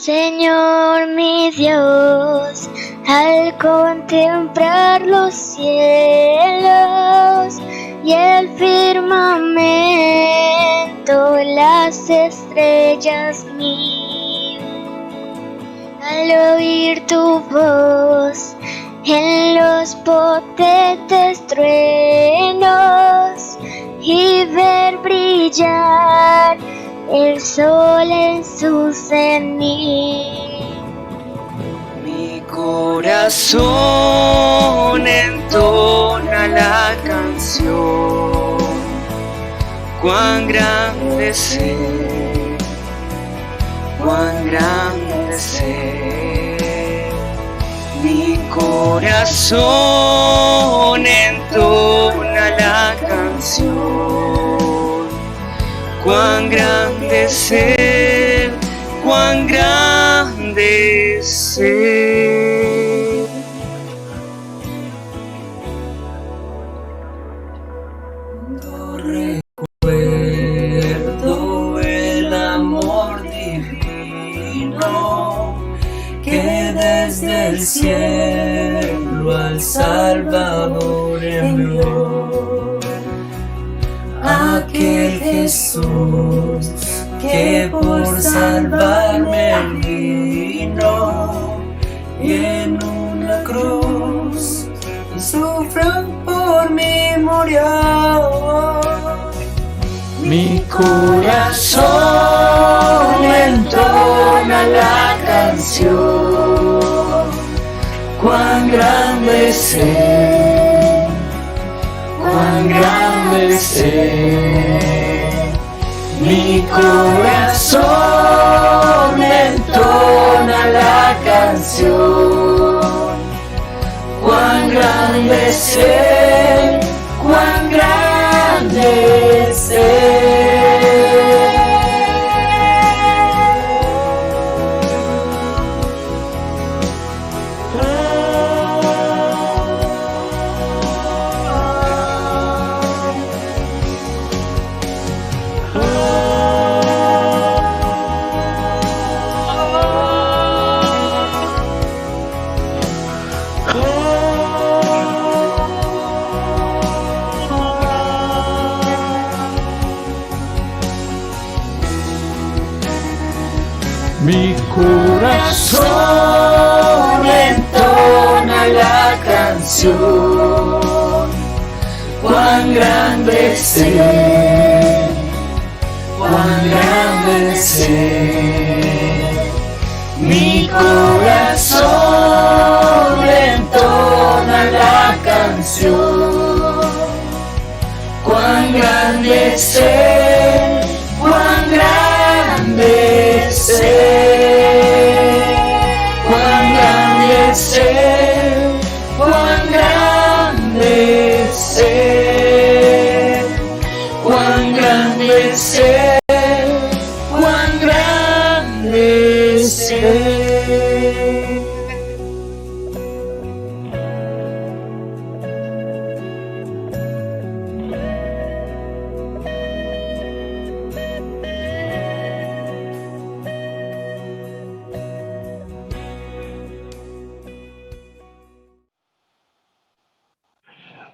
Señor mi Dios, al contemplar los cielos y el firmamento, las estrellas mío, al oír tu voz en los potentes truenos y ver brillar el sol en su cenit. Mi corazón entona la canción, cuán grande es Él, cuán grande es Él. Mi corazón entona la canción, cuán grande es Él, cuán grande es Él. No recuerdo el amor divino que desde el cielo al Salvador envió. Aquel Jesús que por salvarme vino y en una cruz sufrió por mí, murió. Mi corazón entona la canción, cuán grande es Él, cuán grande es Él. Mi corazón entona la canción, cuán grande es Él, cuán grande es Él. Mi corazón entona la canción, cuán grande es Él, cuán grande es Él. Mi corazón entona la canción, cuán grande es Él, cuán grande es Él, cuán grande es Él, cuán grande es Él, cuán grande es Él, cuán grande es Él.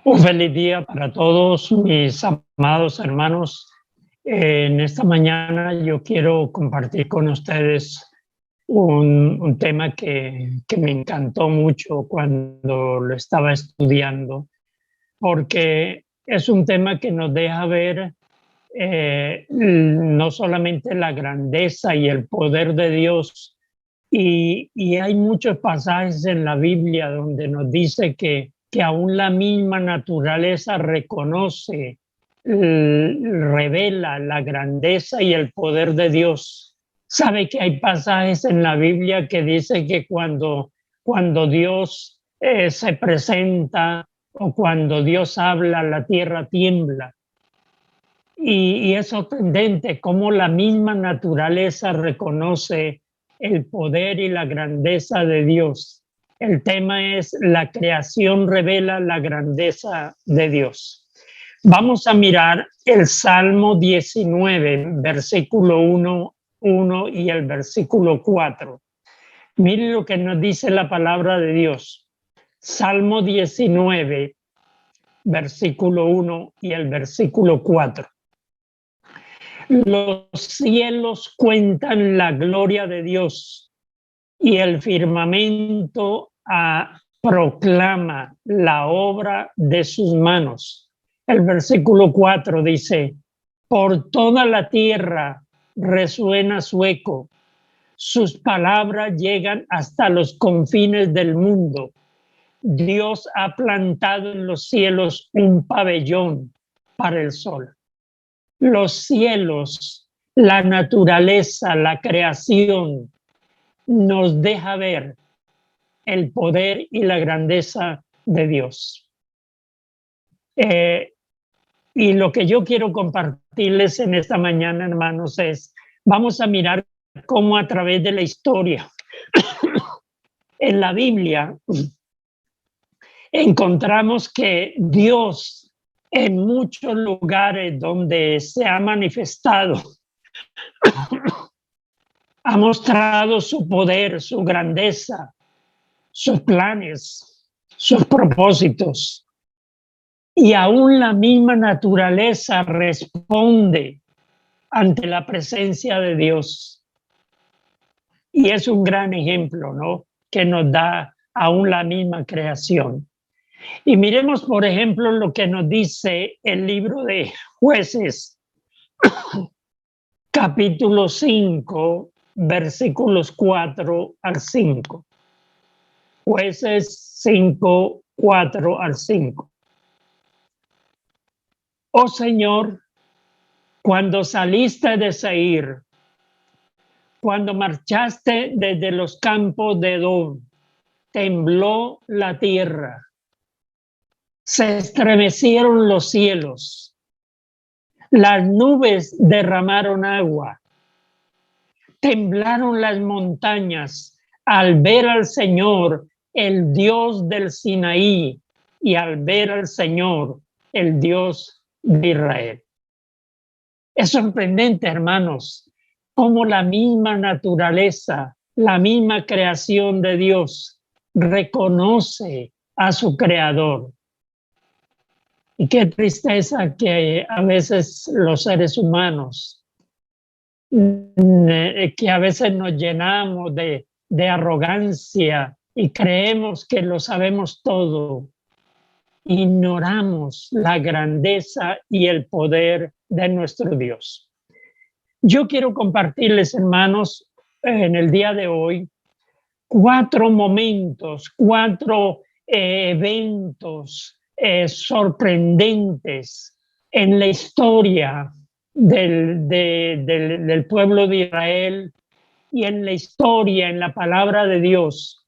Un feliz día para todos mis amados hermanos. En esta mañana yo quiero compartir con ustedes un tema que me encantó mucho cuando lo estaba estudiando, porque es un tema que nos deja ver no solamente la grandeza y el poder de Dios, y hay muchos pasajes en la Biblia donde nos dice que aún la misma naturaleza reconoce, revela la grandeza y el poder de Dios. Sabe que hay pasajes en la Biblia que dice que cuando Dios se presenta o cuando Dios habla, la tierra tiembla. Y es sorprendente cómo la misma naturaleza reconoce el poder y la grandeza de Dios. El tema es: la creación revela la grandeza de Dios. Vamos a mirar el Salmo 19, versículo 1 1 y el versículo 4. Miren lo que nos dice la palabra de Dios. Salmo 19, versículo 1 y el versículo 4. Los cielos cuentan la gloria de Dios y el firmamento proclama la obra de sus manos. El versículo 4 dice: por toda la tierra resuena su eco, sus palabras llegan hasta los confines del mundo. Dios ha plantado en los cielos un pabellón para el sol. Los cielos, la naturaleza, la creación, nos deja ver el poder y la grandeza de Dios. Y lo que yo quiero compartirles en esta mañana, hermanos, es, vamos a mirar cómo a través de la historia en la Biblia encontramos que Dios en muchos lugares donde se ha manifestado ha mostrado su poder, su grandeza, sus planes, sus propósitos. Y aún la misma naturaleza responde ante la presencia de Dios. Y es un gran ejemplo, ¿no?, que nos da aún la misma creación. Y miremos, por ejemplo, lo que nos dice el libro de Jueces, capítulo 5, versículos 4 al 5. Jueces 5, 4 al 5. Oh Señor, cuando saliste de Seir, cuando marchaste desde los campos de Edom, tembló la tierra, se estremecieron los cielos, las nubes derramaron agua, temblaron las montañas al ver al Señor, el Dios del Sinaí, y al ver al Señor, el Dios de Israel. Es sorprendente, hermanos, cómo la misma naturaleza, la misma creación de Dios reconoce a su creador. Y qué tristeza que a veces los seres humanos, que a veces nos llenamos de arrogancia y creemos que lo sabemos todo. Ignoramos la grandeza y el poder de nuestro Dios. Yo quiero compartirles, hermanos, en el día de hoy, 4 momentos, 4 eventos sorprendentes en la historia del pueblo de Israel y en la historia, en la palabra de Dios.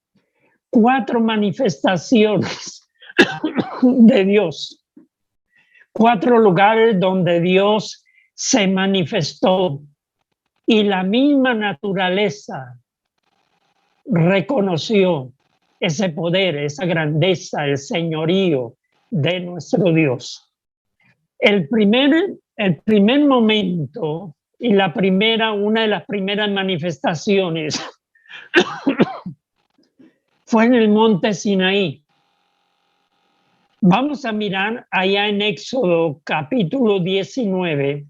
4 manifestaciones de Dios, 4 lugares donde Dios se manifestó y la misma naturaleza reconoció ese poder, esa grandeza, el señorío de nuestro Dios. El primer momento y una de las primeras manifestaciones fue en el monte Sinaí. Vamos a mirar allá en Éxodo capítulo 19,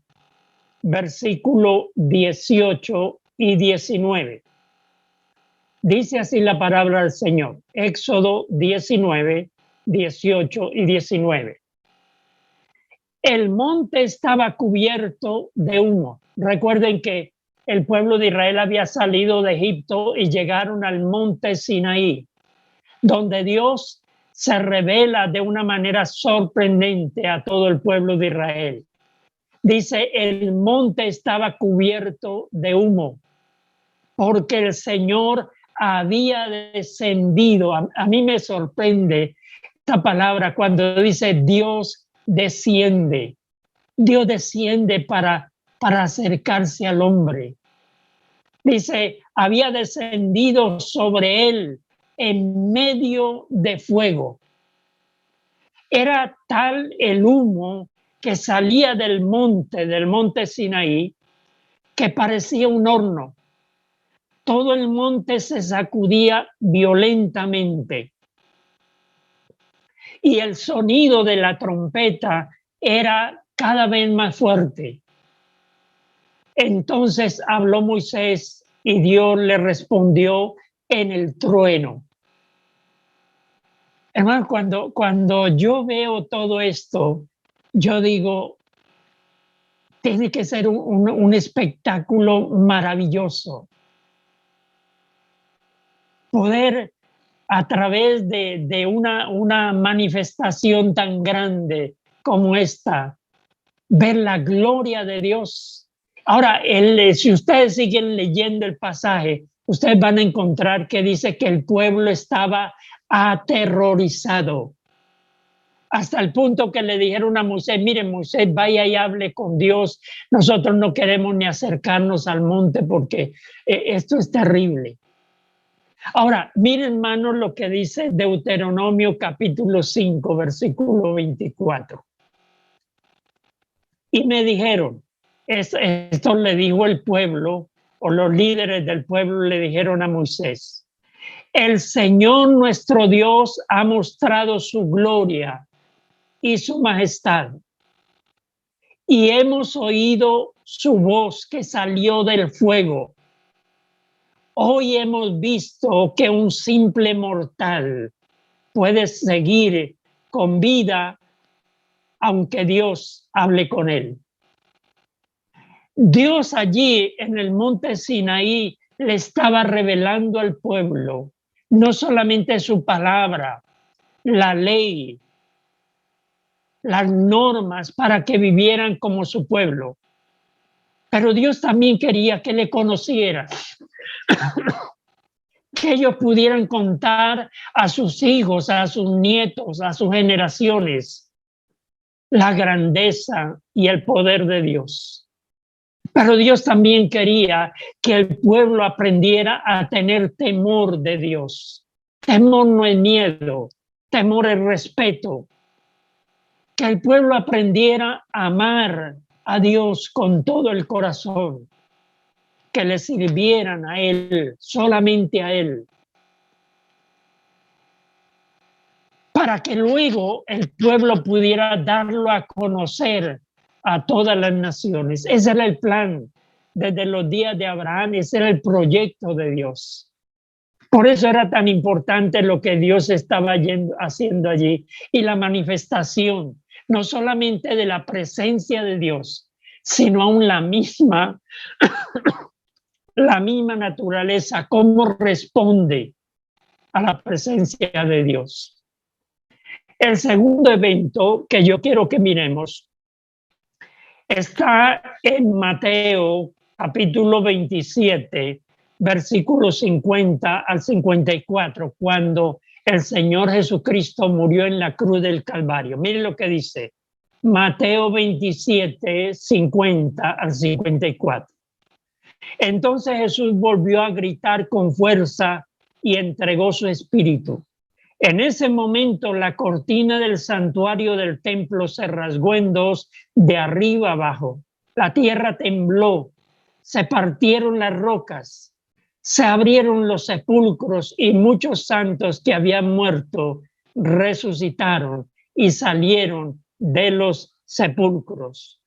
versículo 18 y 19. Dice así la palabra del Señor. Éxodo 19, 18 y 19. El monte estaba cubierto de humo. Recuerden que el pueblo de Israel había salido de Egipto y llegaron al monte Sinaí, donde Dios se revela de una manera sorprendente a todo el pueblo de Israel. Dice, el monte estaba cubierto de humo, porque el Señor había descendido. A mí me sorprende esta palabra cuando dice Dios desciende. Dios desciende para acercarse al hombre. Dice, había descendido sobre él en medio de fuego. Era tal el humo que salía del monte Sinaí, que parecía un horno. Todo el monte se sacudía violentamente y el sonido de la trompeta era cada vez más fuerte. Entonces habló Moisés y Dios le respondió en el trueno. Hermano, cuando yo veo todo esto, yo digo, tiene que ser un espectáculo maravilloso. Poder a través de una manifestación tan grande como esta, ver la gloria de Dios. Ahora, si ustedes siguen leyendo el pasaje, ustedes van a encontrar que dice que el pueblo estaba aterrorizado. Hasta el punto que le dijeron a Moisés, mire Moisés, vaya y hable con Dios. Nosotros no queremos ni acercarnos al monte porque esto es terrible. Ahora, miren, hermanos, lo que dice Deuteronomio capítulo 5, versículo 24. Y me dijeron, esto le dijo el pueblo, o los líderes del pueblo le dijeron a Moisés, el Señor nuestro Dios ha mostrado su gloria y su majestad, y hemos oído su voz que salió del fuego. Hoy hemos visto que un simple mortal puede seguir con vida aunque Dios hable con él. Dios allí en el monte Sinaí le estaba revelando al pueblo no solamente su palabra, la ley, las normas para que vivieran como su pueblo, pero Dios también quería que le conocieran, que ellos pudieran contar a sus hijos, a sus nietos, a sus generaciones, la grandeza y el poder de Dios. Pero Dios también quería que el pueblo aprendiera a tener temor de Dios. Temor no es miedo, temor es respeto. Que el pueblo aprendiera a amar a Dios con todo el corazón. Que le sirvieran a Él, solamente a Él. Para que luego el pueblo pudiera darlo a conocer a todas las naciones. Ese era el plan desde los días de Abraham, ese era el proyecto de Dios. Por eso era tan importante lo que Dios estaba haciendo allí y la manifestación, no solamente de la presencia de Dios, sino aún la misma naturaleza, cómo responde a la presencia de Dios. El segundo evento que yo quiero que miremos está en Mateo capítulo 27, versículos 50 al 54, cuando el Señor Jesucristo murió en la cruz del Calvario. Miren lo que dice Mateo 27, 50 al 54. Entonces Jesús volvió a gritar con fuerza y entregó su espíritu. En ese momento la cortina del santuario del templo se rasgó en dos de arriba abajo. La tierra tembló, se partieron las rocas, se abrieron los sepulcros y muchos santos que habían muerto resucitaron y salieron de los sepulcros.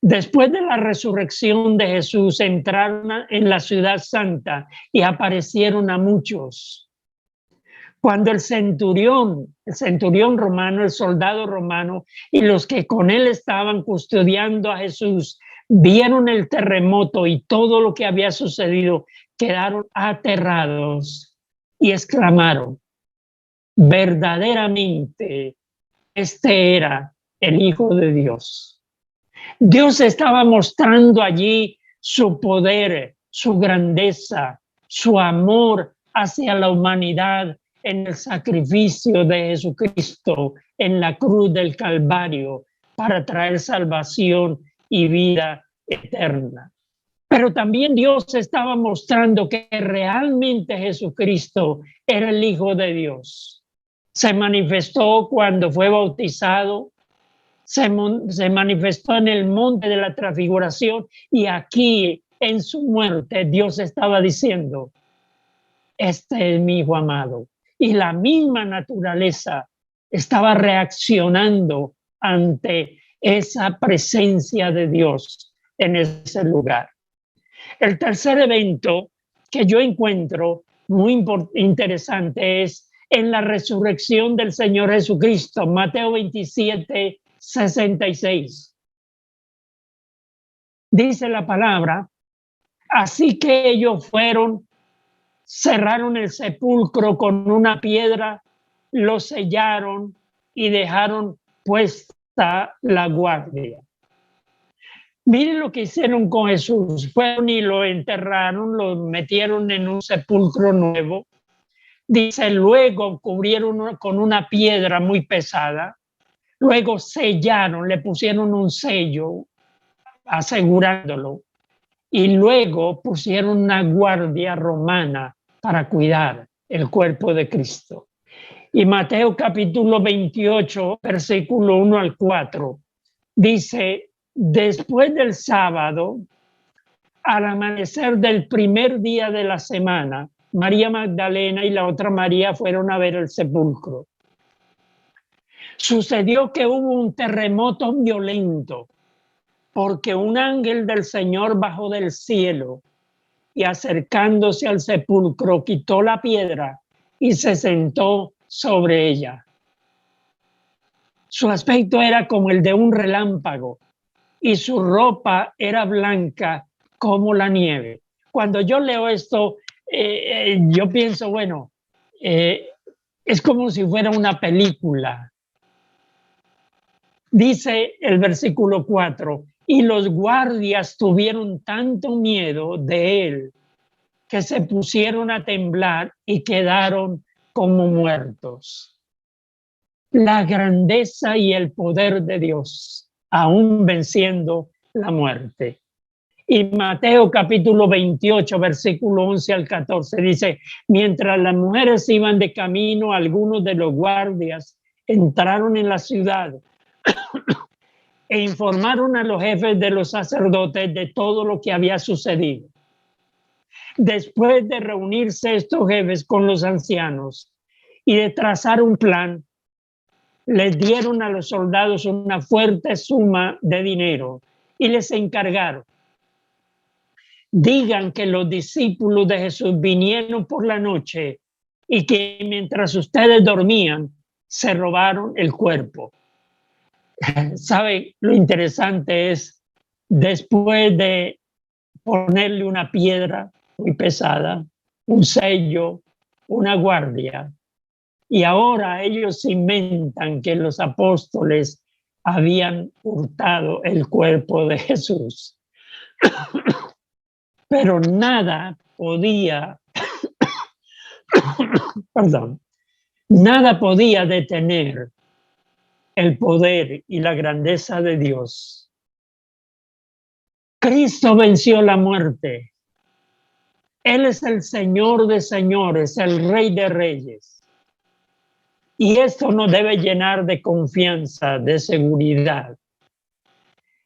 Después de la resurrección de Jesús entraron en la ciudad santa y aparecieron a muchos. Cuando el centurión romano, el soldado romano y los que con él estaban custodiando a Jesús vieron el terremoto y todo lo que había sucedido, quedaron aterrados y exclamaron, verdaderamente este era el Hijo de Dios. Dios estaba mostrando allí su poder, su grandeza, su amor hacia la humanidad en el sacrificio de Jesucristo en la cruz del Calvario para traer salvación y vida eterna. Pero también Dios estaba mostrando que realmente Jesucristo era el Hijo de Dios. Se manifestó cuando fue bautizado, se manifestó en el monte de la transfiguración y aquí en su muerte Dios estaba diciendo, este es mi hijo amado. Y la misma naturaleza estaba reaccionando ante esa presencia de Dios en ese lugar. El tercer evento que yo encuentro muy interesante es en la resurrección del Señor Jesucristo, Mateo 27, 66. Dice la palabra, así que ellos fueron, cerraron el sepulcro con una piedra, lo sellaron y dejaron puesta la guardia. Miren lo que hicieron con Jesús. Fueron y lo enterraron, lo metieron en un sepulcro nuevo. Dice, luego cubrieron con una piedra muy pesada. Luego sellaron, le pusieron un sello asegurándolo. Y luego pusieron una guardia romana para cuidar el cuerpo de Cristo. Y Mateo capítulo 28, versículo 1 al 4, dice, después del sábado, al amanecer del primer día de la semana, María Magdalena y la otra María fueron a ver el sepulcro. Sucedió que hubo un terremoto violento, porque un ángel del Señor bajó del cielo y acercándose al sepulcro quitó la piedra y se sentó sobre ella. Su aspecto era como el de un relámpago y su ropa era blanca como la nieve. Cuando yo leo esto, yo pienso, bueno, es como si fuera una película. Dice el versículo 4, y los guardias tuvieron tanto miedo de él que se pusieron a temblar y quedaron como muertos. La grandeza y el poder de Dios, aún venciendo la muerte. Y Mateo capítulo 28, versículo 11 al 14 dice, mientras las mujeres iban de camino, algunos de los guardias entraron en la ciudad e informaron a los jefes de los sacerdotes de todo lo que había sucedido. Después de reunirse estos jefes con los ancianos y de trazar un plan, les dieron a los soldados una fuerte suma de dinero y les encargaron, digan que los discípulos de Jesús vinieron por la noche y que mientras ustedes dormían se robaron el cuerpo. ¿Sabe? Lo interesante es, después de ponerle una piedra muy pesada, un sello, una guardia, y ahora ellos inventan que los apóstoles habían hurtado el cuerpo de Jesús. Pero nada podía, nada podía detener el poder y la grandeza de Dios. Cristo venció la muerte. Él es el Señor de señores, el Rey de reyes. Y esto nos debe llenar de confianza, de seguridad.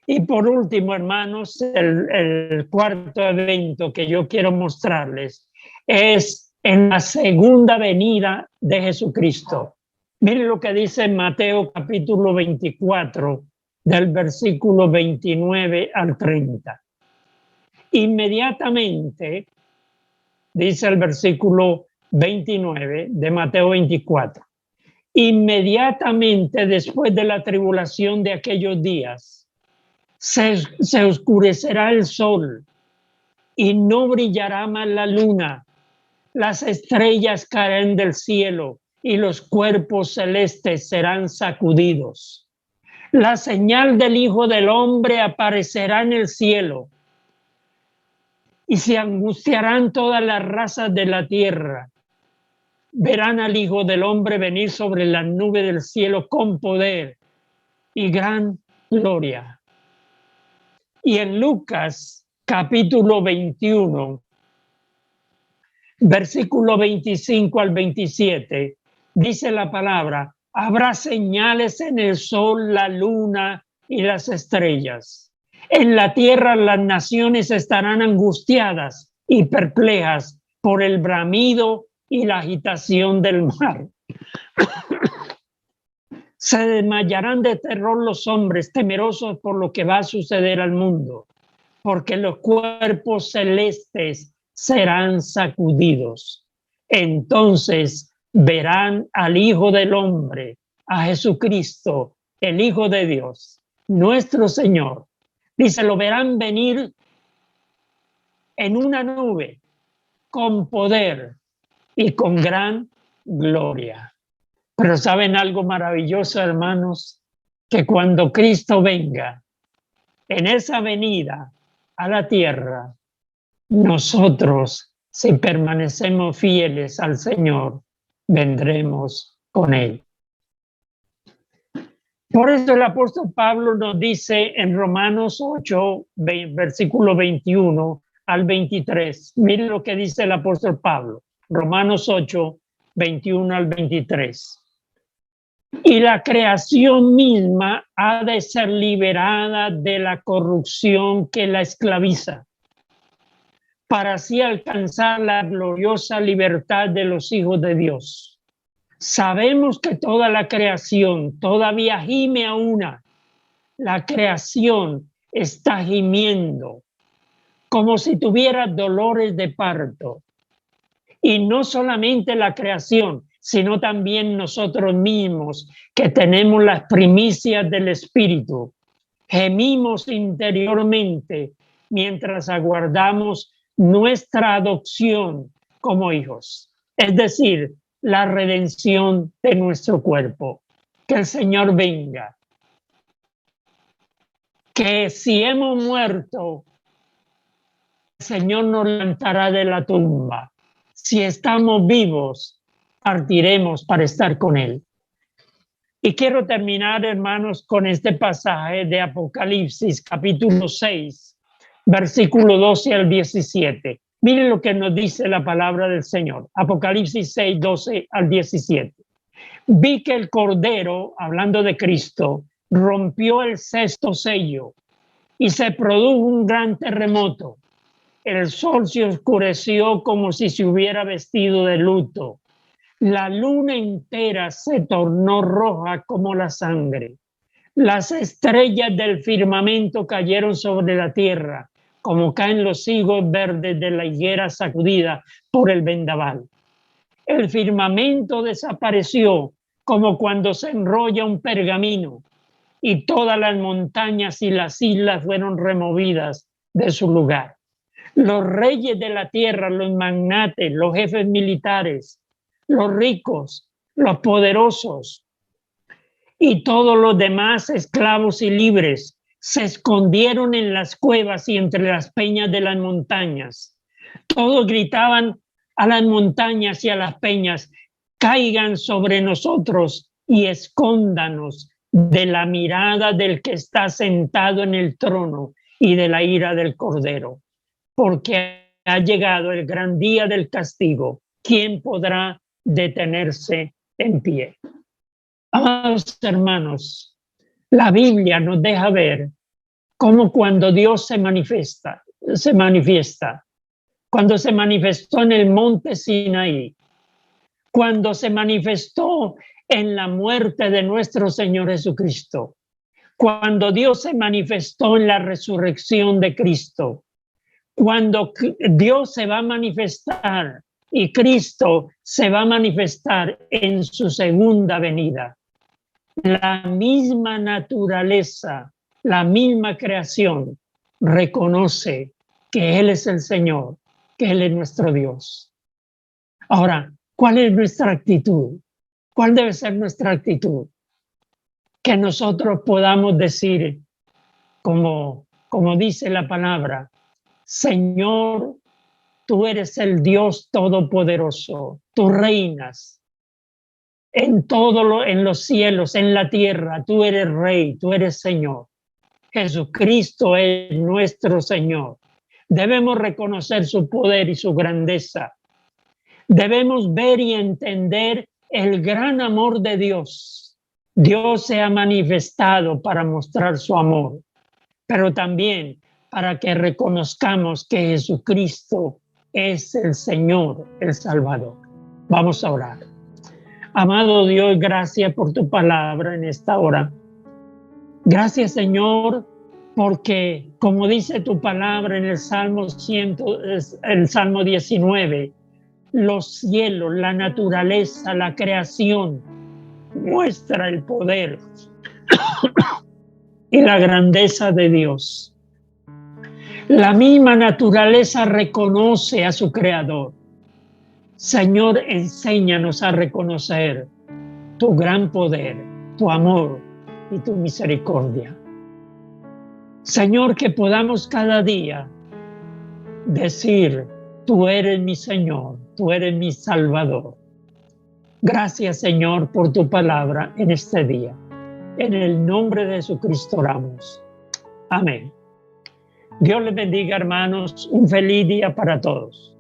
Y por último, hermanos, el cuarto evento que yo quiero mostrarles es en la segunda venida de Jesucristo. Miren lo que dice Mateo capítulo 24, del versículo 29 al 30. Inmediatamente, dice el versículo 29 de Mateo 24, inmediatamente después de la tribulación de aquellos días, se oscurecerá el sol y no brillará más la luna. Las estrellas caerán del cielo y los cuerpos celestes serán sacudidos. La señal del Hijo del Hombre aparecerá en el cielo y se angustiarán todas las razas de la tierra. Verán al Hijo del Hombre venir sobre la nube del cielo con poder y gran gloria. Y en Lucas capítulo 21, versículo 25 al 27, dice la palabra, habrá señales en el sol, la luna y las estrellas. En la tierra las naciones estarán angustiadas y perplejas por el bramido y la agitación del mar. Se desmayarán de terror los hombres, temerosos por lo que va a suceder al mundo, porque los cuerpos celestes serán sacudidos. Entonces verán al Hijo del Hombre, a Jesucristo, el Hijo de Dios, nuestro Señor. Dice, lo verán venir en una nube con poder y con gran gloria. Pero ¿saben algo maravilloso, hermanos? Que cuando Cristo venga, en esa venida a la tierra, nosotros, si permanecemos fieles al Señor, vendremos con Él. Por eso el apóstol Pablo nos dice en Romanos 8, versículo 21 al 23. Miren lo que dice el apóstol Pablo. Romanos 8, 21 al 23. Y la creación misma ha de ser liberada de la corrupción que la esclaviza, para así alcanzar la gloriosa libertad de los hijos de Dios. Sabemos que toda la creación todavía gime a una. La creación está gimiendo como si tuviera dolores de parto. Y no solamente la creación, sino también nosotros mismos, que tenemos las primicias del Espíritu. Gemimos interiormente mientras aguardamos nuestra adopción como hijos. Es decir, la redención de nuestro cuerpo. Que el Señor venga. Que si hemos muerto, el Señor nos levantará de la tumba. Si estamos vivos, partiremos para estar con Él. Y quiero terminar, hermanos, con este pasaje de Apocalipsis, capítulo 6, versículo 12 al 17. Miren lo que nos dice la palabra del Señor. Apocalipsis 6, 12 al 17. Vi que el Cordero, hablando de Cristo, rompió el sexto sello y se produjo un gran terremoto. El sol se oscureció como si se hubiera vestido de luto. La luna entera se tornó roja como la sangre. Las estrellas del firmamento cayeron sobre la tierra, como caen los higos verdes de la higuera sacudida por el vendaval. El firmamento desapareció como cuando se enrolla un pergamino, y todas las montañas y las islas fueron removidas de su lugar. Los reyes de la tierra, los magnates, los jefes militares, los ricos, los poderosos y todos los demás esclavos y libres se escondieron en las cuevas y entre las peñas de las montañas. Todos gritaban a las montañas y a las peñas: caigan sobre nosotros y escóndanos de la mirada del que está sentado en el trono y de la ira del Cordero, porque ha llegado el gran día del castigo. ¿Quién podrá detenerse en pie? Amados hermanos, la Biblia nos deja ver cómo cuando Dios se manifiesta, cuando se manifestó en el monte Sinaí, cuando se manifestó en la muerte de nuestro Señor Jesucristo, cuando Dios se manifestó en la resurrección de Cristo, cuando Dios se va a manifestar y Cristo se va a manifestar en su segunda venida. La misma naturaleza, la misma creación reconoce que Él es el Señor, que Él es nuestro Dios. Ahora, ¿cuál es nuestra actitud? ¿Cuál debe ser nuestra actitud? Que nosotros podamos decir, como dice la palabra: Señor, tú eres el Dios todopoderoso, tú reinas en en los cielos, en la tierra, tú eres Rey, tú eres Señor. Jesucristo es nuestro Señor. Debemos reconocer su poder y su grandeza. Debemos ver y entender el gran amor de Dios. Dios se ha manifestado para mostrar su amor. pero también para que reconozcamos que Jesucristo es el Señor, el Salvador. Vamos a orar. Amado Dios, gracias por tu palabra en esta hora. Gracias, Señor, porque como dice tu palabra en el Salmo 19, los cielos, la naturaleza, la creación muestra el poder y la grandeza de Dios. La misma naturaleza reconoce a su Creador. Señor, enséñanos a reconocer tu gran poder, tu amor y tu misericordia. Señor, que podamos cada día decir, tú eres mi Señor, tú eres mi Salvador. Gracias, Señor, por tu palabra en este día. En el nombre de Jesucristo oramos. Amén. Dios les bendiga, hermanos. Un feliz día para todos.